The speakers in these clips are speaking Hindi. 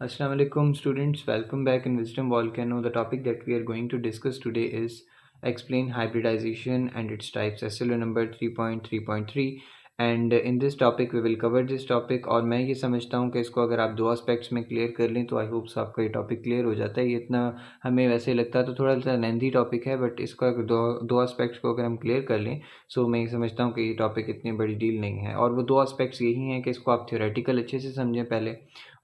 Assalamu alaikum students, welcome back in Wisdom Volcano. The topic that we are going to discuss today is explain hybridization and its types, SLO number 3.3.3, and in this topic we will cover this topic। और मैं ये समझता हूँ कि इसको अगर आप दो एस्पेक्ट्स में क्लियर कर लें तो आई होप सो आपका ये टॉपिक क्लियर हो जाता है। ये इतना हमें वैसे लगता है तो थोड़ा सा लेंथी टॉपिक है, बट इसका दो एस्पेक्ट्स को अगर हम क्लियर कर लें सो मैं ये समझता हूँ कि ये टॉपिक इतनी बड़ी डील नहीं है। और वो दो एस्पेक्ट्स यही हैं कि इसको आप थ्योरेटिकल अच्छे से समझें पहले,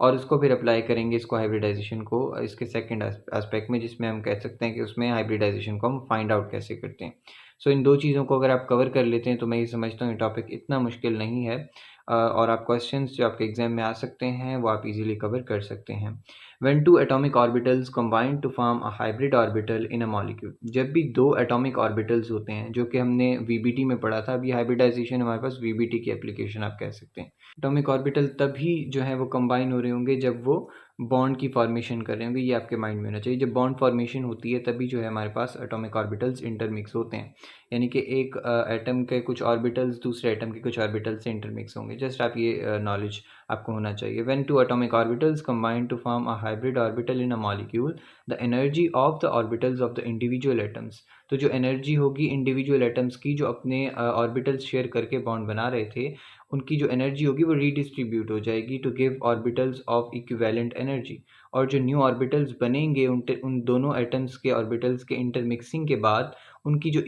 और उसको फिर अप्लाई करेंगे इसको हाइब्रिडाइजेशन को इसके सेकंड एस्पेक्ट में, जिसमें हम कह सकते हैं कि उसमें हाइब्रिडाइजेशन को हम फाइंड आउट कैसे करते हैं। सो इन दो चीज़ों को अगर आप कवर कर लेते हैं तो मैं ये समझता हूँ ये टॉपिक इतना मुश्किल नहीं है, और आप क्वेश्चंस जो आपके एग्जाम में आ सकते हैं वो आप इजीली कवर कर सकते हैं। When two atomic orbitals combine to form a hybrid orbital in a molecule, जब भी दो एटॉमिक ऑर्बिटल्स होते हैं, जो कि हमने वीबीटी में पढ़ा था, अभी हाइब्रिडाइजेशन हमारे पास वीबीटी की एप्लीकेशन आप कह सकते हैं। एटॉमिक ऑर्बिटल तभी जो है वो कंबाइन हो रहे होंगे जब वो बॉन्ड की फॉर्मेशन कर रहे होंगे, ये आपके माइंड में होना चाहिए। जब बॉन्ड फॉर्मेशन होती है तभी जो है हमारे पास एटॉमिक ऑर्बिटल्स इंटरमिक्स होते हैं, यानी कि एक एटम के कुछ ऑर्बिटल्स दूसरे एटम के कुछ ऑर्बिटल से इंटरमिक्स होंगे। जस्ट आप ये नॉलेज आपको होना चाहिए। When two atomic orbitals combine to form a hybrid orbital in a molecule, the energy of the orbitals of the individual atoms, तो जो एनर्जी होगी इंडिविजुअल एटम्स की जो अपने ऑर्बिटल्स शेयर करके बॉन्ड बना रहे थे, उनकी जो एनर्जी होगी वो रीडिस्ट्रीब्यूट हो जाएगी to give orbitals of equivalent energy. और जो न्यू ऑर्बिटल्स बनेंगे उन दोनों एटम्स के ऑर्बिटल्स के इंटरमिक्सिंग के बाद उनकी जो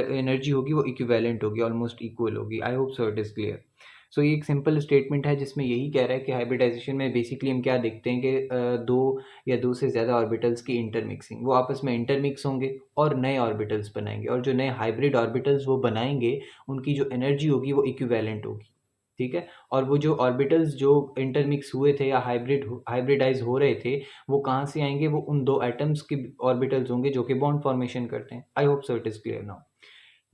एनर्जी होगी वो इक्विवेलेंट होगी, ऑलमोस्ट इक्वल होगी। I hope so it is clear. So ये एक सिंपल स्टेटमेंट है जिसमें यही कह रहा है कि हाइब्रिडाइजेशन में बेसिकली हम क्या देखते हैं कि दो या दो से ज़्यादा ऑर्बिटल्स की इंटरमिक्सिंग, वो आपस में इंटरमिक्स होंगे और नए ऑर्बिटल्स बनाएंगे, और जो नए हाइब्रिड ऑर्बिटल्स वो बनाएंगे उनकी जो एनर्जी होगी वो इक्विवेलेंट होगी। ठीक है। और वो जो ऑर्बिटल्स जो इंटरमिक्स हुए थे या हाइब्रिडाइज हो रहे थे, वो कहाँ से आएंगे? वो उन दो एटम्स के ऑर्बिटल्स होंगे जो कि बॉन्ड फॉर्मेशन करते हैं। आई hope so it is clear now.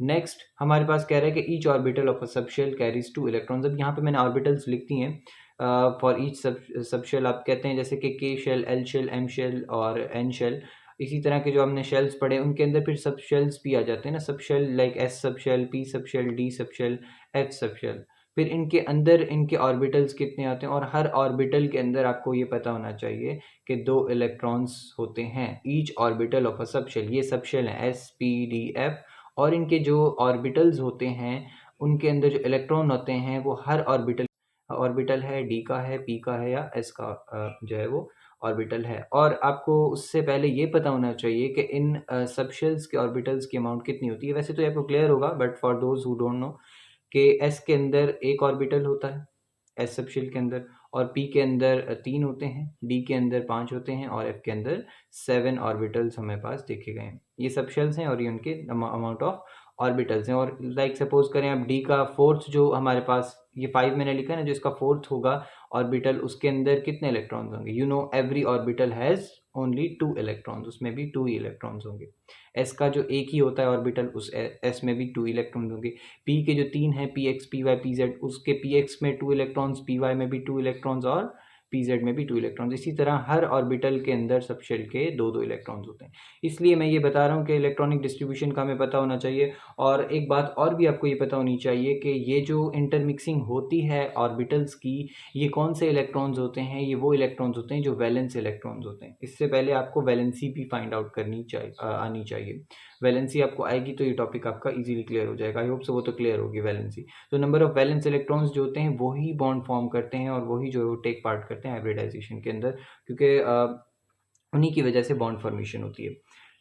Next हमारे पास कह रहा है कि each orbital of a subshell carries two electrons. अब यहाँ पे मैंने ऑर्बिटल्स लिख दी हैं फॉर ईच सबशेल। आप कहते हैं जैसे कि K shell, L shell, M shell और एन शेल। इसी तरह के जो हमने शेल्स पढ़े उनके अंदर फिर सब शेल्स भी आ जाते हैं ना, sub shell like S sub shell, P sub shell, D sub shell, H sub shell. फिर इनके अंदर इनके ऑर्बिटल्स कितने आते हैं, और हर ऑर्बिटल के अंदर आपको ये पता होना चाहिए कि दो इलेक्ट्रॉन्स होते हैं। Each orbital of a subshell, ये सबशेल है एस पी डी एफ, और इनके जो ऑर्बिटल्स होते हैं उनके अंदर जो इलेक्ट्रॉन होते हैं वो हर ऑर्बिटल है, डी का है, पी का है या एस का जो है वो ऑर्बिटल है। और आपको उससे पहले ये पता होना चाहिए कि इन सबशेल्स के ऑर्बिटल्स की अमाउंट कितनी होती है। वैसे तो ये आपको क्लियर होगा, but for those who don't know कि एस के अंदर एक ऑर्बिटल होता है एस सबशेल के अंदर, और पी के अंदर 3 होते हैं, डी के अंदर 5 होते हैं, और एफ के अंदर 7 ऑर्बिटल्स हमें पास देखे गए हैं। ये सबशेल्स हैं और ये उनके अमाउंट ऑफ ऑर्बिटल्स हैं। और लाइक सपोज करें आप डी का फोर्थ जो हमारे पास ये 5 मैंने लिखा है ना, जो इसका फोर्थ होगा ऑर्बिटल, उसके अंदर कितने इलेक्ट्रॉन्स होंगे? You know every orbital has only 2 electrons, उसमें भी 2 ही इलेक्ट्रॉन्स होंगे। एस का जो एक ही होता है ऑर्बिटल, उस एस में भी 2 इलेक्ट्रॉन्स होंगे। पी के जो 3 हैं, P X, P Y, P Z, उसके पी एक्स में 2 इलेक्ट्रॉन्स, पी वाई में भी 2 इलेक्ट्रॉन्स, और पी जेड में भी 2 इलेक्ट्रॉन्स। इसी तरह हर ऑर्बिटल के अंदर सबशेल के 2-2 इलेक्ट्रॉन्स होते हैं। इसलिए मैं ये बता रहा हूँ कि इलेक्ट्रॉनिक डिस्ट्रीब्यूशन का हमें पता होना चाहिए। और एक बात और भी आपको ये पता होनी चाहिए कि ये जो इंटरमिक्सिंग होती है ऑर्बिटल्स की, ये कौन से इलेक्ट्रॉन्स होते हैं? ये वो इलेक्ट्रॉन्स होते हैं जो वैलेंस इलेक्ट्रॉन्स होते हैं। इससे पहले आपको वैलेंसी भी फाइंड आउट करनी चाहिए, आनी चाहिए। वैलेंसी आपको आएगी तो ये टॉपिक आपका इजीली क्लियर हो जाएगा। आई होप सो वो तो क्लियर होगी वैलेंसी। तो नंबर ऑफ वैलेंस इलेक्ट्रॉन्स जो होते हैं वही बॉन्ड फॉर्म करते हैं, और वही जो टेक पार्ट करते हैं हाइब्रिडाइजेशन के अंदर, क्योंकि उन्हीं की वजह से बॉन्ड फॉर्मेशन होती है।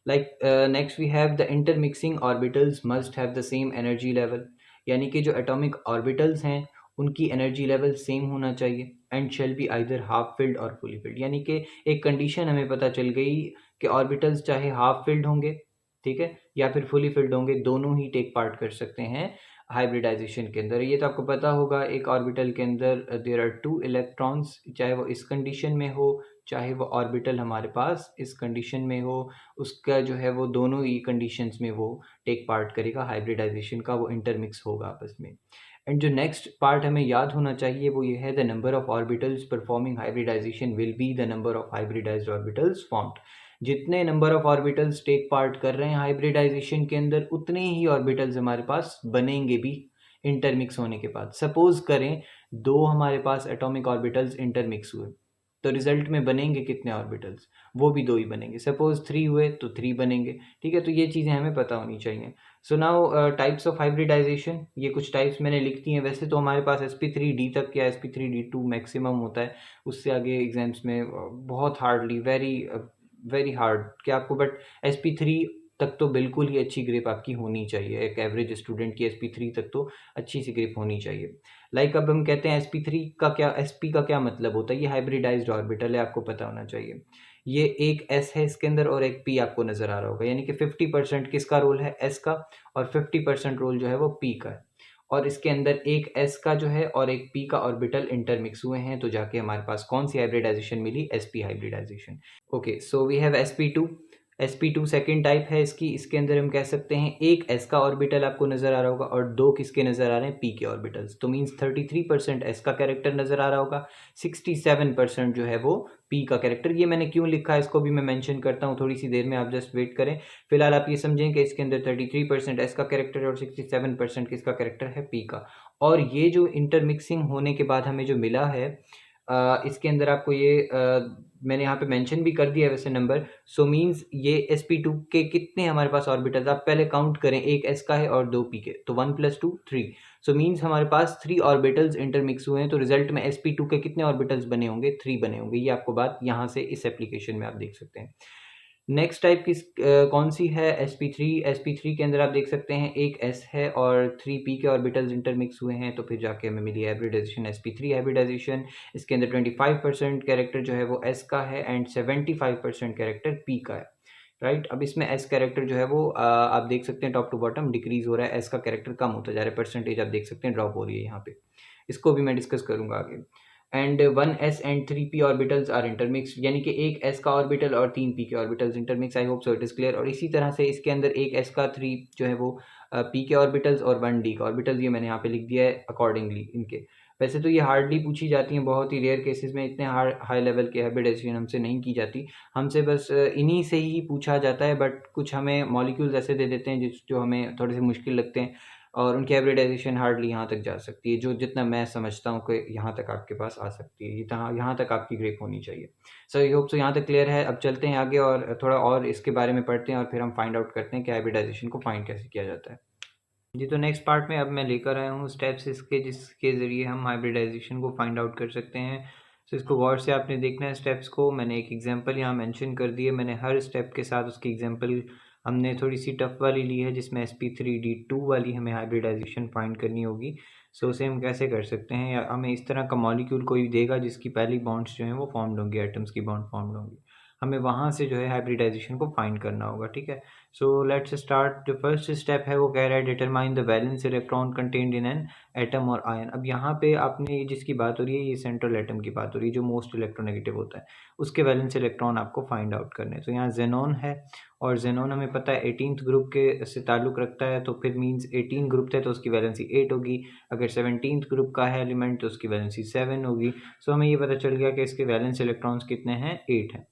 Like next we have the intermixing orbitals must have the same energy level, यानी कि जो एटॉमिक ऑर्बिटल्स हैं उनकी एनर्जी लेवल सेम होना चाहिए। And shall be either half filled और फुली फिल्ड, यानी कि एक कंडीशन हमें पता चल गई कि ऑर्बिटल्स चाहे हाफ फिल्ड होंगे, ठीक है, या फिर फुली फिल्ड होंगे, दोनों ही टेक पार्ट कर सकते हैं हाइब्रिडाइजेशन के अंदर। ये तो आपको पता होगा, एक ऑर्बिटल के अंदर देयर आर 2 इलेक्ट्रॉन्स, चाहे वो इस कंडीशन में हो चाहे वो ऑर्बिटल हमारे पास इस कंडीशन में हो, उसका जो है वो दोनों ही कंडीशंस में वो टेक पार्ट करेगा हाइब्रिडाइजेशन का, वो इंटरमिक्स होगा आपस में। एंड जो नेक्स्ट पार्ट हमें याद होना चाहिए वो ये है, the number of orbitals performing hybridization will be the number of hybridized orbitals formed. जितने number of orbitals take part कर रहे हैं हाइब्रिडाइजेशन के अंदर, उतने ही ऑर्बिटल्स हमारे पास बनेंगे भी इंटरमिक्स होने के बाद। सपोज करें दो हमारे पास एटॉमिक ऑर्बिटल्स इंटरमिक्स हुए, तो रिजल्ट में बनेंगे कितने ऑर्बिटल्स, वो भी 2 ही बनेंगे। सपोज 3 हुए तो 3 बनेंगे, ठीक है। तो ये चीज़ें हमें पता होनी चाहिए। So now types of hybridization, ये कुछ टाइप्स मैंने लिख दी हैं। वैसे तो हमारे पास sp3d तक या sp3d2 मैक्सिमम होता है, उससे आगे एग्जाम्स में बहुत हार्डली, वेरी हार्ड क्या आपको, बट sp3 तक तो बिल्कुल ही अच्छी ग्रिप आपकी होनी चाहिए। एक एवरेज स्टूडेंट की sp3 तक तो अच्छी सी ग्रिप होनी चाहिए। लाइक अब हम कहते हैं sp3 का क्या, sp का क्या मतलब होता है, ये हाइब्रिडाइज्ड ऑर्बिटल है, आपको पता होना चाहिए। ये एक s है इसके अंदर और एक p आपको नजर आ रहा होगा, यानी कि 50% किसका रोल है, s का, और 50% रोल जो है वो p का है। और इसके अंदर एक s का जो है और एक p का ऑर्बिटल इंटरमिक्स हुए हैं, तो जाके हमारे पास कौन सी हाइब्रिडाइजेशन मिली, sp hybridization. Okay, so we have sp2। sp2 second type है इसकी। इसके अंदर हम कह सकते हैं एक s का ऑर्बिटल आपको नजर आ रहा होगा और 2 किसके नजर आ रहे हैं, p के ऑर्बिटल्स। तो मींस 33% s का कैरेक्टर नजर आ रहा होगा, 67% जो है वो p का कैरेक्टर। ये मैंने क्यों लिखा है इसको भी मैं मेंशन करता हूँ थोड़ी सी देर में, आप जस्ट वेट करें। फिलहाल आप ये समझें कि इसके अंदर 33% s का कैरेक्टर है और 67% किसका कैरेक्टर है, p का। और ये जो इंटरमिक्सिंग होने के बाद हमें जो मिला है, इसके अंदर आपको ये मैंने यहाँ पे मेंशन भी कर दिया है वैसे नंबर। सो मींस ये sp2 के कितने हमारे पास ऑर्बिटल्स, आप पहले काउंट करें, एक s का है और 2 p के, तो 1 + 2 3। सो मींस हमारे पास 3 ऑर्बिटल्स इंटरमिक्स हुए हैं, तो रिजल्ट में sp2 के कितने ऑर्बिटल्स बने होंगे, 3 बने होंगे। ये आपको बात यहाँ से इस एप्लीकेशन में आप देख सकते हैं। नेक्स्ट टाइप कौन सी है, sp3। sp3 के अंदर आप देख सकते हैं एक s है और 3p के ऑर्बिटल्स इंटरमिक्स हुए हैं, तो फिर जाके हमें मिली हाइब्रिडाइजेशन, sp3 हाइब्रिडाइजेशन। इसके अंदर 25% कैरेक्टर जो है वो s का है एंड 75% कैरेक्टर p का है, राइट। अब इसमें s कैरेक्टर जो है वो आप देख सकते हैं टॉप टू बॉटम डिक्रीज हो रहा है, s का कैरेक्टर कम होता जा रहा है, परसेंटेज आप देख सकते हैं ड्रॉप हो रही है यहाँ पे। इसको भी मैं डिस्कस करूंगा आगे। And 1s and 3p orbitals are intermixed, यानी कि एक s का ऑर्बिटल और 3p के orbitals intermix. I hope so it is clear. और इसी तरह से इसके अंदर एक s का 3 जो है वो p के ऑर्बिटल्स और 1d का ऑर्बिटल्स, ये मैंने यहाँ पे लिख दिया है अकॉर्डिंगली इनके। वैसे तो ये हार्डली पूछी जाती हैं, बहुत ही रेयर केसेस में, इतने हाई लेवल के हाइब्रिडाइजेशन हमसे नहीं की जाती। हमसे बस इन्हीं से ही पूछा जाता है, बट कुछ हमें मॉलिक्यूल्स ऐसे दे देते हैं जो हमें थोड़े से मुश्किल लगते हैं, और उनकी हाइब्रिडाइजेशन हार्डली यहाँ तक जा सकती है, जो जितना मैं समझता हूँ कि यहाँ तक आपके पास आ सकती है, यहाँ तक आपकी ग्रेप होनी चाहिए। सो आई होप सो यहाँ तक क्लियर है। अब चलते हैं आगे और थोड़ा और इसके बारे में पढ़ते हैं और फिर हम फाइंड आउट करते हैं कि हाइब्रिडाइजेशन को फाइंड कैसे किया जाता है। जी, तो नेक्स्ट पार्ट में अब मैं लेकर आया हूँ स्टेप्स इसके, जिसके ज़रिए हम हाइब्रिडाइजेशन को फाइंड आउट कर सकते हैं। सो इसको गौर से आपने देखना है स्टेप्स को। मैंने एक एग्जांपल यहाँ मेंशन कर दी है, मैंने हर स्टेप के साथ उसकी एग्जांपल हमने थोड़ी सी टफ वाली ली है, जिसमें sp3d2 वाली हमें हाइब्रिडाइजेशन फाइंड करनी होगी। सो उसे हम कैसे कर सकते हैं, या हमें इस तरह का मॉलिक्यूल कोई देगा जिसकी पहली बॉन्ड्स जो हैं वो फॉर्म होंगी, एटम्स की बॉन्ड फॉर्म होंगी, हमें वहाँ से जो है हाइब्रिडाइजेशन को फाइंड करना होगा, ठीक है। So let's start. जो फर्स्ट स्टेप है वो कह रहा है determine the valence electron contained in an atom और आयन। अब यहाँ पे आपने जिसकी बात हो रही है, ये सेंट्रल एटम की बात हो रही है, जो मोस्ट इलेक्ट्रोनेगेटिव होता है, उसके वैलेंस इलेक्ट्रॉन आपको फाइंड आउट करने हैं। तो यहाँ जेनॉन है, और जेनॉन हमें पता है 18th ग्रुप के से ताल्लुक़ रखता है, तो फिर मीन्स 18 ग्रुप है तो उसकी वैलेंसी 8 होगी। अगर 17th ग्रुप का है एलिमेंट तो उसकी वैलेंसी 7 होगी। सो हमें ये पता चल गया कि इसके वैलेंस इलेक्ट्रॉन्स कितने हैं, 8 हैं।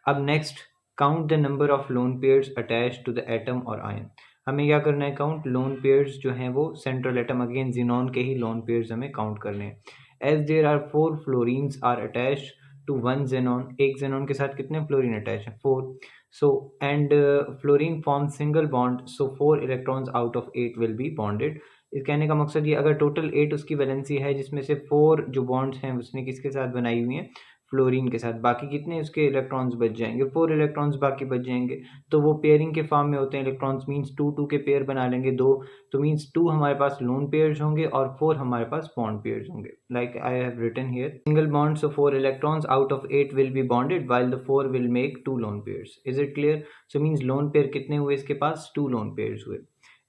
अब next, count the number of lone pairs attached to the atom और आयन। हमें क्या करना है, काउंट लोन पेयर्स जो हैं वो सेंट्रल एटम, अगेन जिनॉन के ही लोन पेयर्स हमें काउंट करने हैं। As there are 4 fluorines are attached to 1 xenon, एक जेनॉन के साथ कितने फ्लोरीन अटैच हैं, 4। So and fluorine form single bond, so 4 electrons out of 8 will be bonded. इस कहने का मकसद ये, अगर टोटल 8 उसकी वैलेंसी है, जिसमें से 4 जो बॉन्ड्स हैं उसने किसके साथ बनाई हुई हैं, फ्लोरीन के साथ, बाकी कितने उसके इलेक्ट्रॉन्स बच जाएंगे, 4 इलेक्ट्रॉन्स बाकी बच जाएंगे। तो वो पेयरिंग के फॉर्म में होते हैं इलेक्ट्रॉन्स, मींस 2 के पेयर बना लेंगे 2, तो मींस 2 हमारे पास लोन पेयर्स होंगे और 4 हमारे पास बॉन्ड पेयर्स होंगे। Like I have written here, single bond, so 4 electrons out of 8 will be bonded while the 4 will make 2 lone pairs. Is it clear? So means lone pair कितने हुए इसके पास, 2 लोन पेयर्स हुए।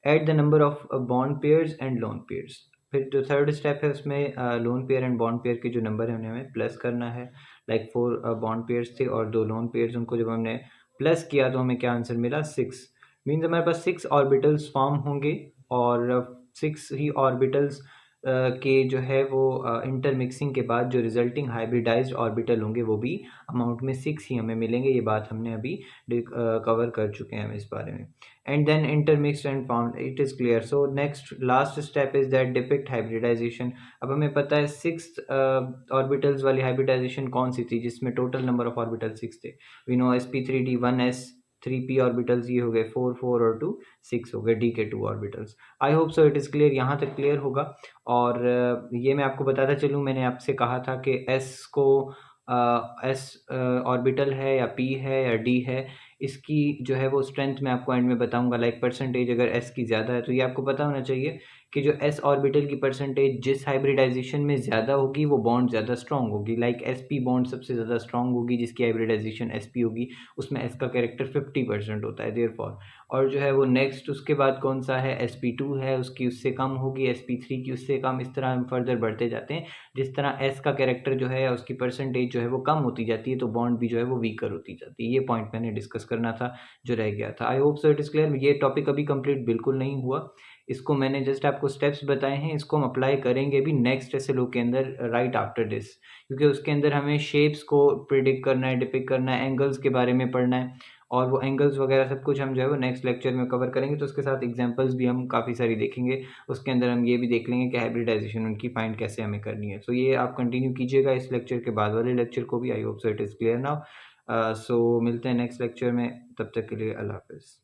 Add the number of bond pairs and lone pairs. फिर जो थर्ड स्टेप है उसमें lone pair and bond pair के जो नंबर है उन्हें हमें प्लस करना है। लाइक 4 बॉन्ड पेयर्स थे और 2 लोन पेयर्स, उनको जब हमने प्लस किया तो हमें क्या आंसर मिला, 6। मीन्स हमारे पास 6 ऑर्बिटल्स फॉर्म होंगे और 6 ही ऑर्बिटल्स के जो है वो इंटरमिक्सिंग के बाद जो रिजल्टिंग हाइब्रिडाइज्ड ऑर्बिटल होंगे वो भी अमाउंट में 6 ही हमें मिलेंगे। ये बात हमने अभी कवर कर चुके हैं हम इस बारे में। And then intermixed and found it is clear. So next last step is that depict hybridization. अब हमें पता है 6 ऑर्बिटल्स वाली हाइब्रिडाइजेशन कौन सी थी जिसमें टोटल नंबर ऑफ ऑर्बिटल 6 थे। We know sp3d 1s 3p orbitals ये हो गए 4 4 और 2 6 हो गए d के 2 orbitals. I hope so it is clear, यहाँ तक क्लियर होगा। और ये मैं आपको बताता चलूँ, मैंने आपसे कहा था कि s को एस ऑर्बिटल है या p है या d है, इसकी जो है वो स्ट्रेंथ मैं आपको एंड में बताऊंगा। लाइक परसेंटेज अगर s की ज़्यादा है तो ये आपको पता होना चाहिए कि जो s ऑर्बिटल की परसेंटेज जिस हाइब्रिडाइजेशन में ज़्यादा होगी वो बॉन्ड ज़्यादा स्ट्रॉन्ग होगी। लाइक sp बॉन्ड सबसे ज़्यादा स्ट्रॉन्ग होगी जिसकी हाइब्रिडाइजेशन sp होगी, उसमें s का कैरेक्टर 50% होता है देयरफॉर। और जो है वो नेक्स्ट उसके बाद कौन सा है, sp2 है, उसकी उससे कम होगी, sp3 की उससे कम। इस तरह हम फर्दर बढ़ते जाते हैं। जिस तरह s का कैरेक्टर जो है उसकी परसेंटेज जो है वो कम होती जाती है तो बॉन्ड भी जो है वो वीकर होती जाती है। ये पॉइंट मैंने डिस्कस करना था जो रह गया था। आई hope so it is clear. ये टॉपिक अभी कंप्लीट बिल्कुल नहीं हुआ, इसको मैंने जस्ट आपको स्टेप्स बताए हैं, इसको हम अप्लाई करेंगे भी नेक्स्ट एसएलओ के अंदर राइट आफ्टर दिस, क्योंकि उसके अंदर हमें शेप्स को प्रिडिक्ट करना है, डिपिक्ट करना है, एंगल्स के बारे में पढ़ना है, और वो एंगल्स वगैरह सब कुछ हम जो है वो नेक्स्ट लेक्चर में कवर करेंगे। तो उसके साथ एग्जांपल्स भी हम काफ़ी सारी देखेंगे। उसके अंदर हम ये भी देख लेंगे कि हाइब्रिडाइजेशन उनकी फाइंड कैसे हमें करनी है। सो ये आप कंटिन्यू कीजिएगा इस लेक्चर के बाद वाले लेक्चर को भी। I hope so it is clear now. So मिलते हैं नेक्स्ट लेक्चर में, तब तक के लिए अल्लाह हाफिज़।